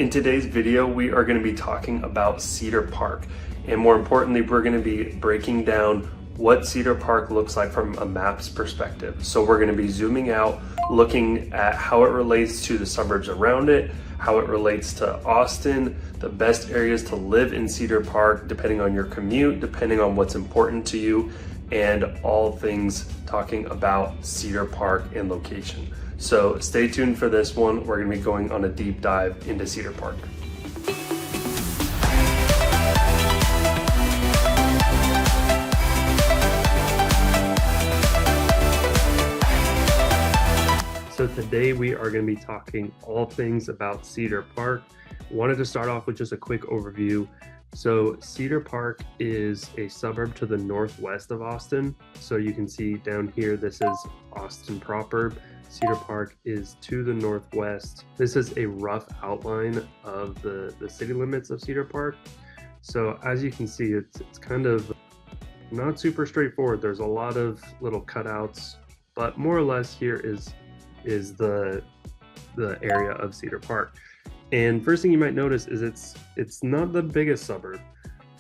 In today's video, we are going to be talking about Cedar Park, and more importantly, we're going to be breaking down what Cedar Park looks like from a map's perspective. So we're going to be zooming out, looking at how it relates to the suburbs around it, how it relates to Austin, the best areas to live in Cedar Park, depending on your commute, depending on what's important to you, and all things talking about Cedar Park and location. So stay tuned for this one. We're going to be going on a deep dive into Cedar Park. So today we are going to be talking all things about Cedar Park. Wanted to start off with just a quick overview. So Cedar Park is a suburb to the northwest of Austin. So you can see down here, this is Austin proper. Cedar Park is to the northwest. This is a rough outline of the city limits of Cedar Park. So as you can see, it's kind of not super straightforward. There's a lot of little cutouts, but more or less here is the area of Cedar Park. And first thing you might notice is it's not the biggest suburb.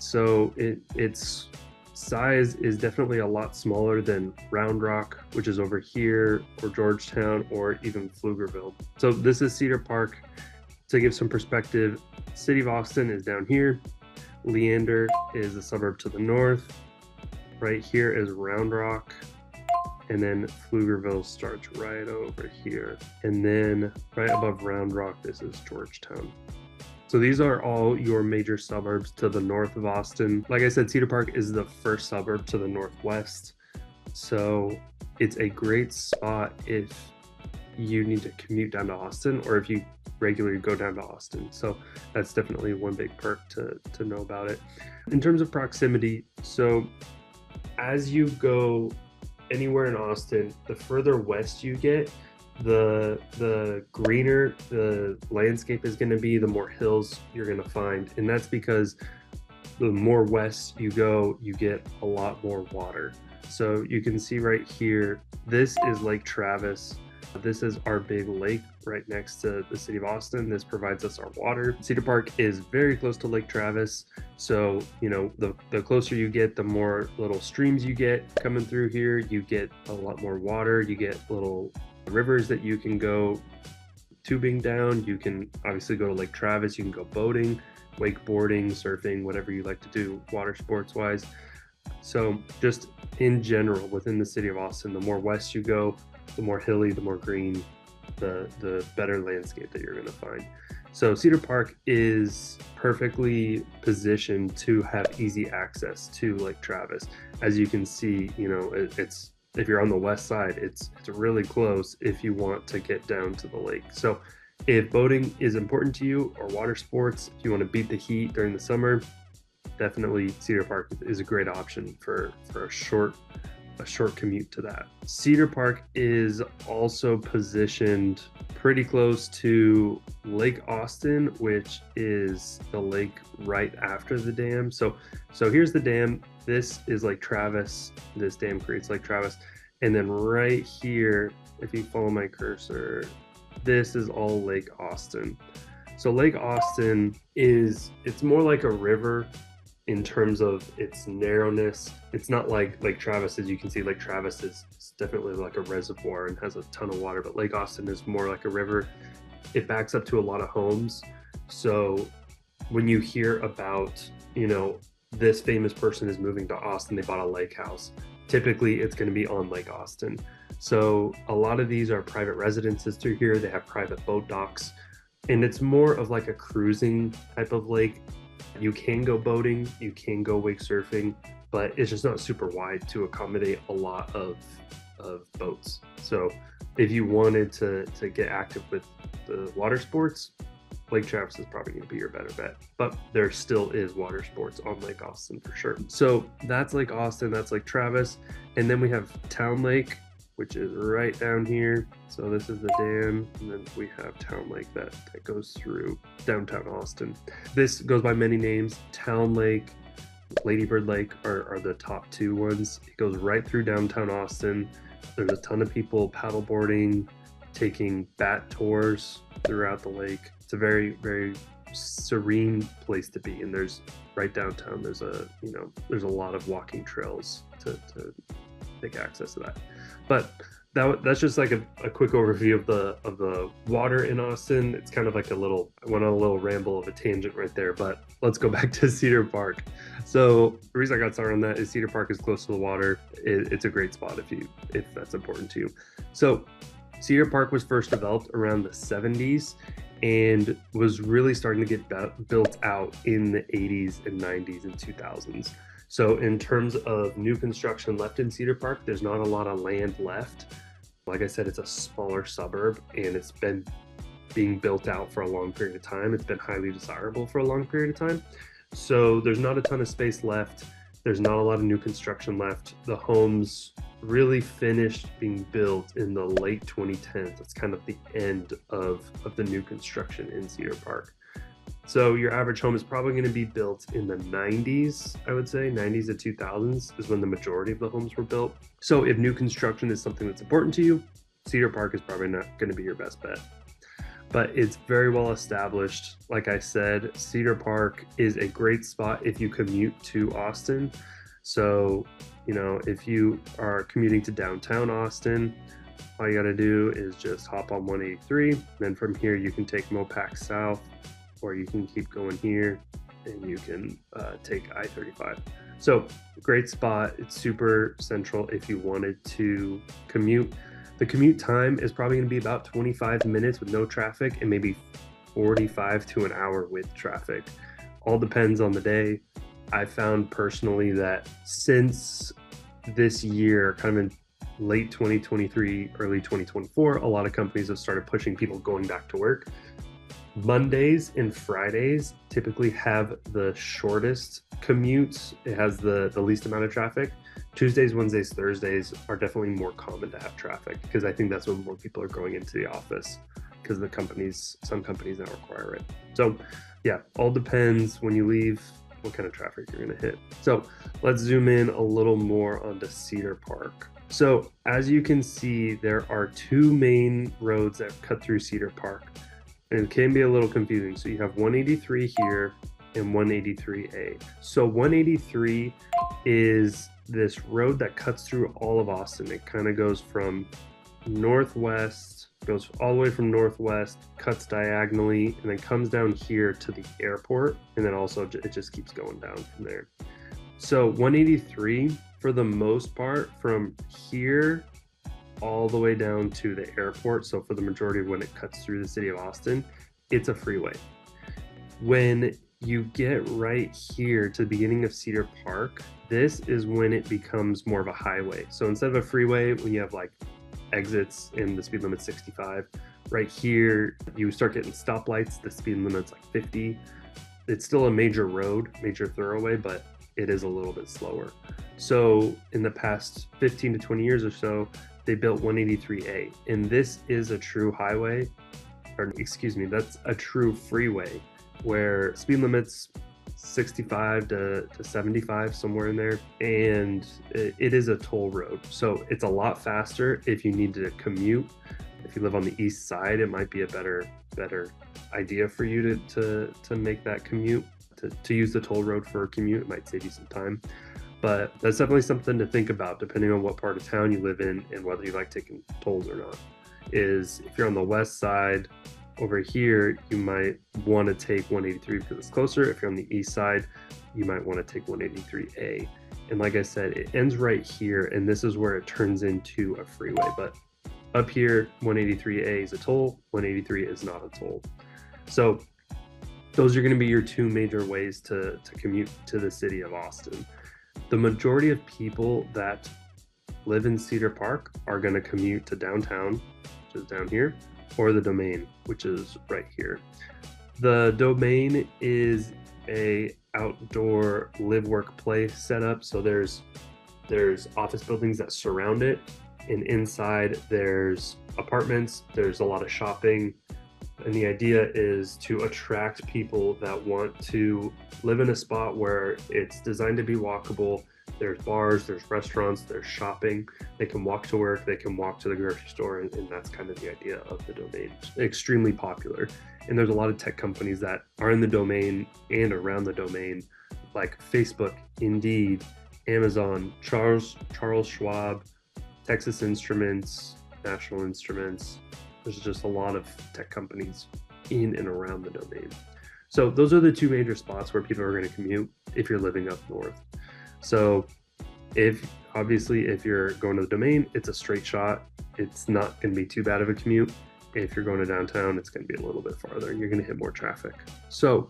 So its size is definitely a lot smaller than Round Rock, which is over here, or Georgetown, or even Pflugerville. So this is Cedar Park. To give some perspective, City of Austin is down here. Leander is a suburb to the north. Right here is Round Rock. And then Pflugerville starts right over here. And then right above Round Rock, this is Georgetown. So these are all your major suburbs to the north of Austin. Like I said, Cedar Park is the first suburb to the northwest. So it's a great spot if you need to commute down to Austin, or if you regularly go down to Austin. So that's definitely one big perk to know about it. In terms of proximity, so as you go anywhere in Austin, the further west you get, the greener the landscape is going to be, the more hills you're going to find. And that's because the more west you go, you get a lot more water. So you can see right here, this is Lake Travis. This is our big lake right next to the city of Austin. This provides us our water. Cedar Park is very close to Lake Travis. So, you know, the closer you get, the more little streams you get coming through here. You get a lot more water. You get little rivers that you can go tubing down. You can obviously go to Lake Travis. You can go boating, wakeboarding, surfing, whatever you like to do water sports wise. So just in general, within the city of Austin, the more west you go, the more hilly, the more green, the better landscape that you're going to find. So Cedar Park is perfectly positioned to have easy access to Lake Travis. As you can see, you know, it's if you're on the west side, it's really close if you want to get down to the lake. So if boating is important to you, or water sports, if you want to beat the heat during the summer, definitely Cedar Park is a great option for a short commute to that. Cedar Park is also positioned pretty close to Lake Austin, which is the lake right after the dam. So here's the dam. This is Lake Travis. This dam creates Lake Travis. And then right here, if you follow my cursor, this is all Lake Austin. So Lake Austin it's more like a river in terms of its narrowness. It's not like Lake Travis. As you can see, Lake Travis is definitely like a reservoir and has a ton of water, but Lake Austin is more like a river. It backs up to a lot of homes. So when you hear about, you know, this famous person is moving to Austin, they bought a lake house, typically it's going to be on Lake Austin. So a lot of these are private residences through here. They have private boat docks, and it's more of like a cruising type of lake. You can go boating, you can go wake surfing, but it's just not super wide to accommodate a lot of boats. So if you wanted to get active with the water sports, Lake Travis is probably going to be your better bet, but there still is water sports on Lake Austin for sure. So that's Lake Austin, that's Lake Travis. And then we have Town Lake, which is right down here. So this is the dam, and then we have Town Lake that goes through downtown Austin. This goes by many names. Town Lake, Lady Bird Lake are the top two ones. It goes right through downtown Austin. There's a ton of people paddleboarding, taking bat tours throughout the lake. It's a very, very serene place to be. And there's right downtown, there's a lot of walking trails to take access to that. But that's just like a quick overview of the water in Austin. It's kind of like I went on a little ramble of a tangent right there, but let's go back to Cedar Park. So the reason I got started on that is Cedar Park is close to the water. It's a great spot if that's important to you. So Cedar Park was first developed around the 70s and was really starting to get built out in the 80s and 90s and 2000s. So in terms of new construction left in Cedar Park, there's not a lot of land left. Like I said, it's a smaller suburb and it's been being built out for a long period of time. It's been highly desirable for a long period of time. So there's not a ton of space left. There's not a lot of new construction left. The homes really finished being built in the late 2010s. It's kind of the end of the new construction in Cedar Park. So your average home is probably going to be built in the 90s, I would say. 90s to 2000s is when the majority of the homes were built. So if new construction is something that's important to you, Cedar Park is probably not going to be your best bet. But it's very well established. Like I said, Cedar Park is a great spot if you commute to Austin. So, if you are commuting to downtown Austin, all you got to do is just hop on 183. Then from here, you can take Mopac South, or you can keep going here and you can take I-35. So great spot. It's super central if you wanted to commute. The commute time is probably going to be about 25 minutes with no traffic and maybe 45 to an hour with traffic. All depends on the day. I found personally that since this year, kind of in late 2023, early 2024, a lot of companies have started pushing people going back to work. Mondays and Fridays typically have the shortest commutes. It has the least amount of traffic. Tuesdays, Wednesdays, Thursdays are definitely more common to have traffic because I think that's when more people are going into the office because some companies now require it. So yeah, all depends when you leave what kind of traffic you're going to hit. So let's zoom in a little more onto Cedar Park. So as you can see, there are two main roads that cut through Cedar Park. And it can be a little confusing. So you have 183 here and 183A. So 183 is this road that cuts through all of Austin. It kind of goes from northwest, goes all the way from northwest, cuts diagonally, and then comes down here to the airport. And then also it just keeps going down from there. So 183, for the most part, from here all the way down to the airport. So for the majority of when it cuts through the city of Austin, it's a freeway. When you get right here to the beginning of Cedar Park, this is when it becomes more of a highway. So instead of a freeway, when you have like exits and the speed limit's 65, right here, you start getting stoplights, the speed limit's like 50. It's still a major road, major thoroughway, but it is a little bit slower. So in the past 15 to 20 years or so, they built 183A, and this is a true highway, or excuse me, that's a true freeway where speed limit's 65 to 75, somewhere in there, and it is a toll road. So it's a lot faster if you need to commute. If you live on the east side, it might be a better idea for you to make that commute, to use the toll road for a commute. It might save you some time. But that's definitely something to think about depending on what part of town you live in and whether you like taking tolls or not. Is if you're on the west side over here, you might want to take 183 because it's closer. If you're on the east side, you might want to take 183A. And like I said, it ends right here, and this is where it turns into a freeway. But up here, 183A is a toll, 183 is not a toll. So those are going to be your two major ways to commute to the city of Austin. The majority of people that live in Cedar Park are going to commute to downtown, which is down here, or the Domain, which is right here. The Domain is a outdoor live, work, play setup. So there's office buildings that surround it, and inside there's apartments, there's a lot of shopping. And the idea is to attract people that want to live in a spot where it's designed to be walkable. There's bars, there's restaurants, there's shopping. They can walk to work, they can walk to the grocery store, and that's kind of the idea of the domain. Extremely popular. And there's a lot of tech companies that are in the domain and around the domain, like Facebook, Indeed, Amazon, Charles Schwab, Texas Instruments, National Instruments. There's just a lot of tech companies in and around the domain. So those are the two major spots where people are going to commute if you're living up north. So if you're going to the domain, it's a straight shot. It's not going to be too bad of a commute. If you're going to downtown, it's going to be a little bit farther. You're going to hit more traffic. So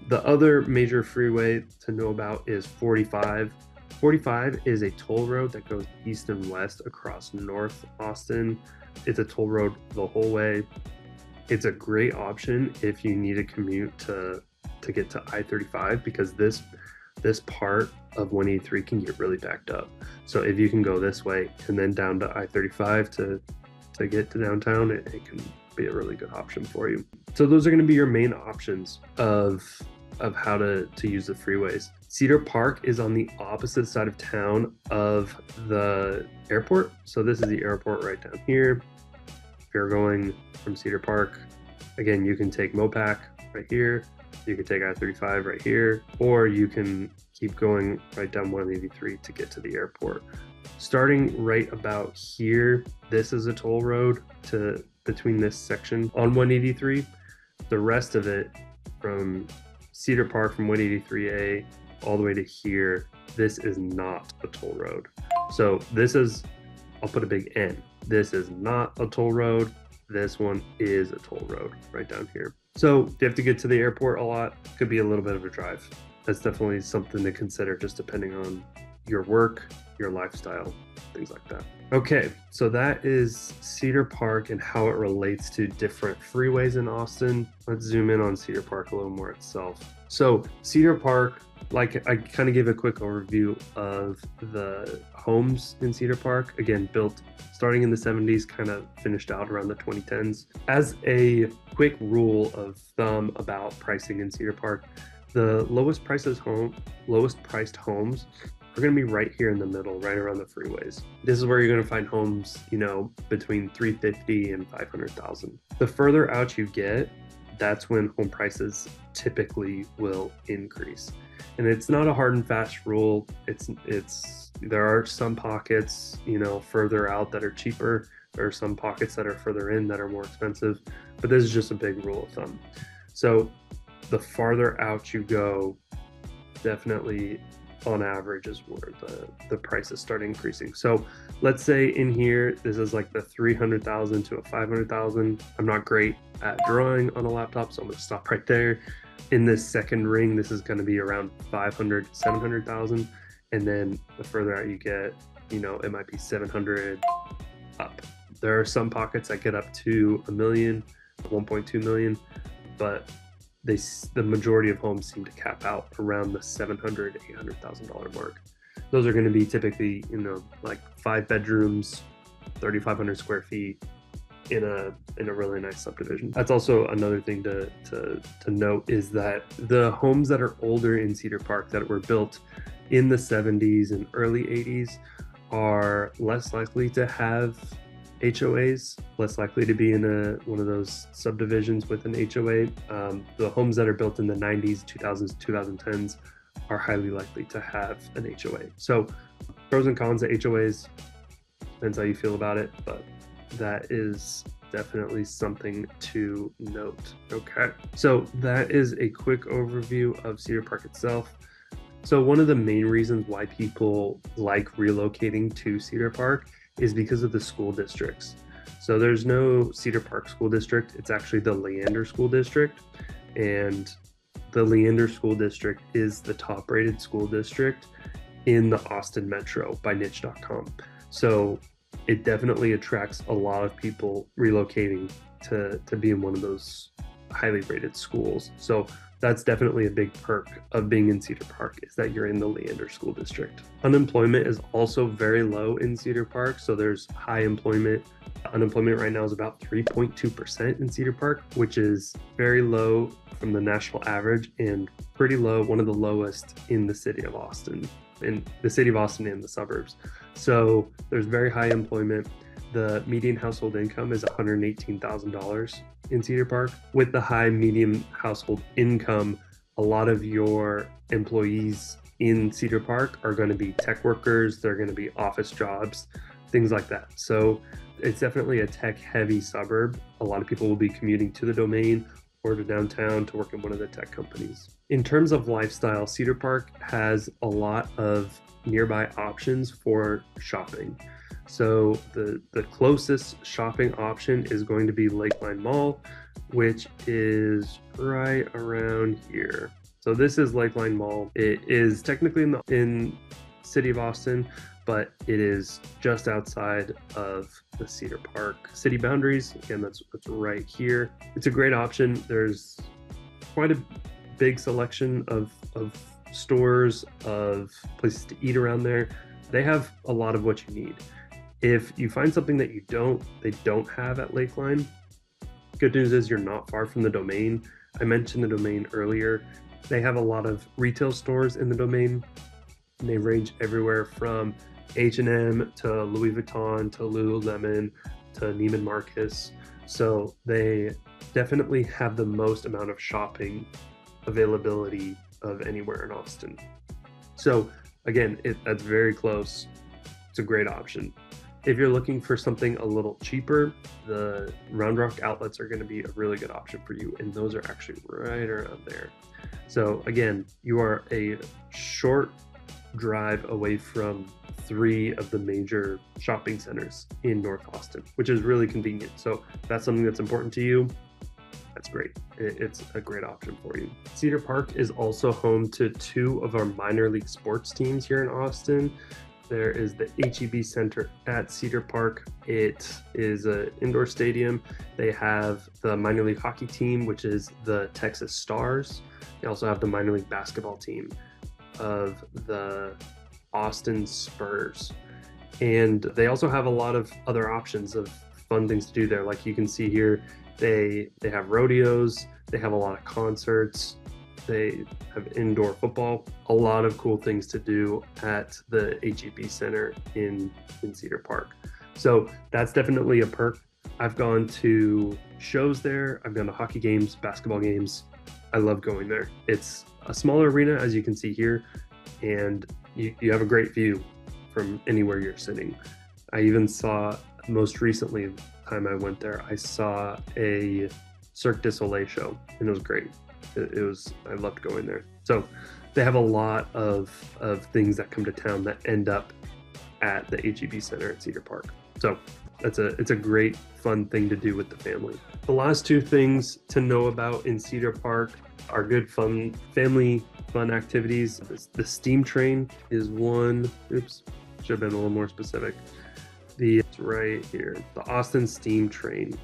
the other major freeway to know about is 45. 45 is a toll road that goes east and west across North Austin. It's a toll road the whole way. It's a great option if you need a commute to get to I-35, because this part of 183 can get really backed up. So if you can go this way and then down to I-35 to get to downtown, it can be a really good option for you. So those are going to be your main options of how to use the freeways. Cedar Park is on the opposite side of town of the airport. So this is the airport right down here. If you're going from Cedar Park, again, you can take Mopac right here. You can take I-35 right here, or you can keep going right down 183 to get to the airport. Starting right about here, this is a toll road between this section on 183. The rest of it from Cedar Park from 183A all the way to here, this is not a toll road. So this is, I'll put a big N. This is not a toll road. This one is a toll road right down here. So if you have to get to the airport a lot, could be a little bit of a drive. That's definitely something to consider, just depending on your work, your lifestyle, things like that. Okay, so that is Cedar Park and how it relates to different freeways in Austin. Let's zoom in on Cedar Park a little more itself. So Cedar Park, like I kind of gave a quick overview of the homes in Cedar Park, again, built starting in the 70s, kind of finished out around the 2010s. As a quick rule of thumb about pricing in Cedar Park, the lowest priced homes are going to be right here in the middle, right around the freeways. This is where you're going to find homes, between $350,000 and $500,000. The further out you get, that's when home prices typically will increase. And it's not a hard and fast rule. There are some pockets, further out that are cheaper. There are some pockets that are further in that are more expensive, but this is just a big rule of thumb. So the farther out you go, definitely on average is where the prices start increasing. So let's say in here, this is like the 300,000 to a 500,000. I'm not great at drawing on a laptop, so I'm gonna stop right there. In this second ring, this is gonna be around 500, 700,000. And then the further out you get, it might be 700 up. There are some pockets that get up to $1 million, 1.2 million, but the majority of homes seem to cap out around the $700,000 to $800,000 mark. Those are going to be typically, like 5 bedrooms, 3,500 square feet in a really nice subdivision. That's also another thing to note, is that the homes that are older in Cedar Park that were built in the 70s and early 80s are less likely to have HOAs, less likely to be in one of those subdivisions with an HOA. The homes that are built in the 90s, 2000s, 2010s are highly likely to have an HOA. So pros and cons of HOAs, depends how you feel about it, but that is definitely something to note. Okay, so that is a quick overview of Cedar Park itself. So one of the main reasons why people like relocating to Cedar Park is because of the school districts. So there's no Cedar Park School District, it's actually the Leander School District. And the Leander School District is the top rated school district in the Austin Metro by niche.com. So it definitely attracts a lot of people relocating to be in one of those highly rated schools. So that's definitely a big perk of being in Cedar Park, is that you're in the Leander School District. Unemployment is also very low in Cedar Park, so there's high employment. Unemployment right now is about 3.2% in Cedar Park, which is very low from the national average and pretty low, one of the lowest in the city of Austin, in the city of Austin and the suburbs. So there's very high employment. The median household income is $118,000 in Cedar Park. With the high median household income, a lot of your employees in Cedar Park are going to be tech workers, they're going to be office jobs, things like that. So it's definitely a tech heavy suburb. A lot of people will be commuting to the Domain or to downtown to work in one of the tech companies. In terms of lifestyle, Cedar Park has a lot of nearby options for shopping. So the closest shopping option is going to be Lakeline Mall, which is right around here. So this is Lakeline Mall. It is technically in city of Austin, but it is just outside of the Cedar Park city boundaries. Again, that's right here. It's a great option. There's quite a big selection of stores, of places to eat around there. They have a lot of what you need. If you find something that they don't have at Lakeline, good news is you're not far from the Domain. I mentioned the Domain earlier. They have a lot of retail stores in the Domain. And they range everywhere from H&M to Louis Vuitton to Lululemon to Neiman Marcus. So they definitely have the most amount of shopping availability of anywhere in Austin. So again, that's very close. It's a great option. If you're looking for something a little cheaper, the Round Rock outlets are going to be a really good option for you, and those are actually right around there. So again, you are a short drive away from 3 of the major shopping centers in North Austin, which is really convenient. So if that's something that's important to you, that's great. It's a great option for you. Cedar Park is also home to 2 of our minor league sports teams here in Austin. There is the HEB Center at Cedar Park. It is an indoor stadium. They have the minor league hockey team, which is the Texas Stars. They also have the minor league basketball team of the Austin Spurs. And they also have a lot of other options of fun things to do there. Like you can see here, they have rodeos, they have a lot of concerts, they have indoor football, a lot of cool things to do at the HEB Center in Cedar Park. So that's definitely a perk. I've gone to shows there, I've gone to hockey games, basketball games. I love going there. It's a smaller arena, as you can see here, and you have a great view from anywhere you're sitting. I even saw, most recently, the time I went there, I saw a Cirque du Soleil show, and it was great. I loved going there. So they have a lot of things that come to town that end up at the HEB Center at Cedar Park. So it's a great fun thing to do with the family. The last 2 things to know about in Cedar Park are good fun family fun activities. The steam train is one. Oops, should have been a little more specific. It's right here, the Austin Steam Train.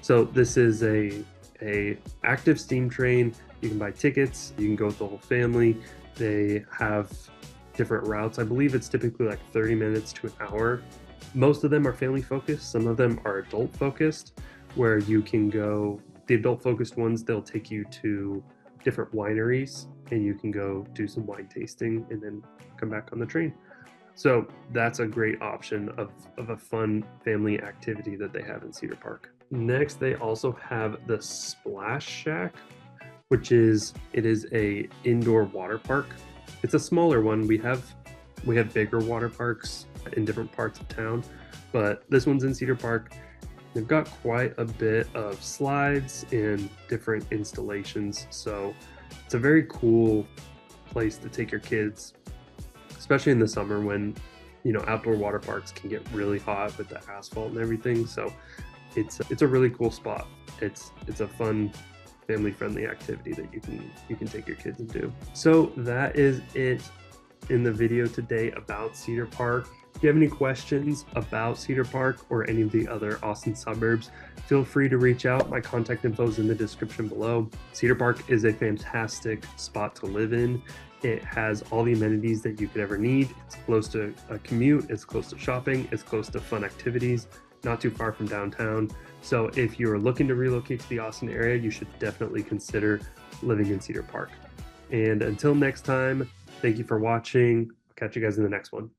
So this is a active steam train. You can buy tickets, you can go with the whole family. They have different routes. I believe it's typically like 30 minutes to an hour. Most of them are family focused, some of them are adult focused, where you can go. The adult focused ones, they'll take you to different wineries and you can go do some wine tasting and then come back on the train. So that's a great option of a fun family activity that they have in Cedar Park. Next, they also have the Splash Shack, which is a indoor water park. It's a smaller one. We have bigger water parks in different parts of town, but this one's in Cedar Park. They've got quite a bit of slides and different installations, so it's a very cool place to take your kids, especially in the summer when outdoor water parks can get really hot with the asphalt and everything. So it's a really cool spot. It's a fun family-friendly activity that you can take your kids and do. So that is it in the video today about Cedar Park. If you have any questions about Cedar Park or any of the other Austin suburbs, feel free to reach out. My contact info is in the description below. Cedar Park is a fantastic spot to live in. It has all the amenities that you could ever need. It's close to a commute, it's close to shopping, it's close to fun activities, not too far from downtown. So if you're looking to relocate to the Austin area, you should definitely consider living in Cedar Park. And until next time, thank you for watching. I'll catch you guys in the next one.